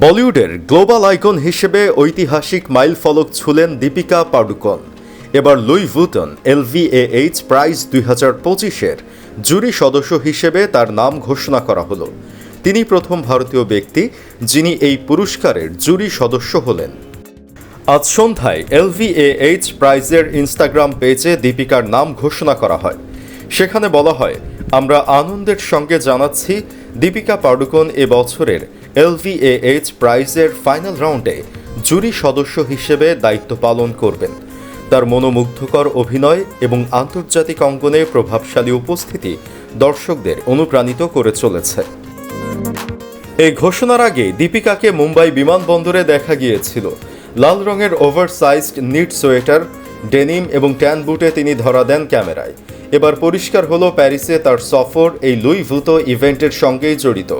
বলিউডের global icon হিসেবে ঐতিহাসিক মাইলফলক ছুঁলেন দীপিকা পাডুকোন। এবার লুই ভুটন LVMH প্রাইজ 2025-এর জুরি সদস্য হিসেবে তার নাম ঘোষণা করা হলো। তিনি প্রথম ভারতীয় ব্যক্তি যিনি এই পুরস্কারের জুরি সদস্য হলেন। আজ সন্ধ্যায় LVMH প্রাইজের ইনস্টাগ্রাম পেজে দীপিকার নাম ঘোষণা করা হয়। সেখানে বলা হয়, আমরা আনন্দের সঙ্গে জানাচ্ছি দীপিকা পাডুকোন এবছরের LVMH প্রাইজের ফাইনাল রাউন্ডে জুরি সদস্য হিসেবে দায়িত্ব পালন করবেন। তার মনোমুগ্ধকর অভিনয় এবং আন্তর্জাতিক অঙ্গনে প্রভাবশালী উপস্থিতি দর্শকদের অনুপ্রাণিত করে চলেছে। এই ঘোষণার আগে দীপিকাকে মুম্বাই বিমানবন্দরে দেখা গিয়েছিল। লাল রঙের ওভারসাইজড নিট সোয়েটার, ডেনিম এবং ট্যান বুটে তিনি ধরা দেন ক্যামেরায়। এবার পরিষ্কার হলো প্যারিসে তার সফর এই লুই ভুতো ইভেন্টের সঙ্গেই জড়িত।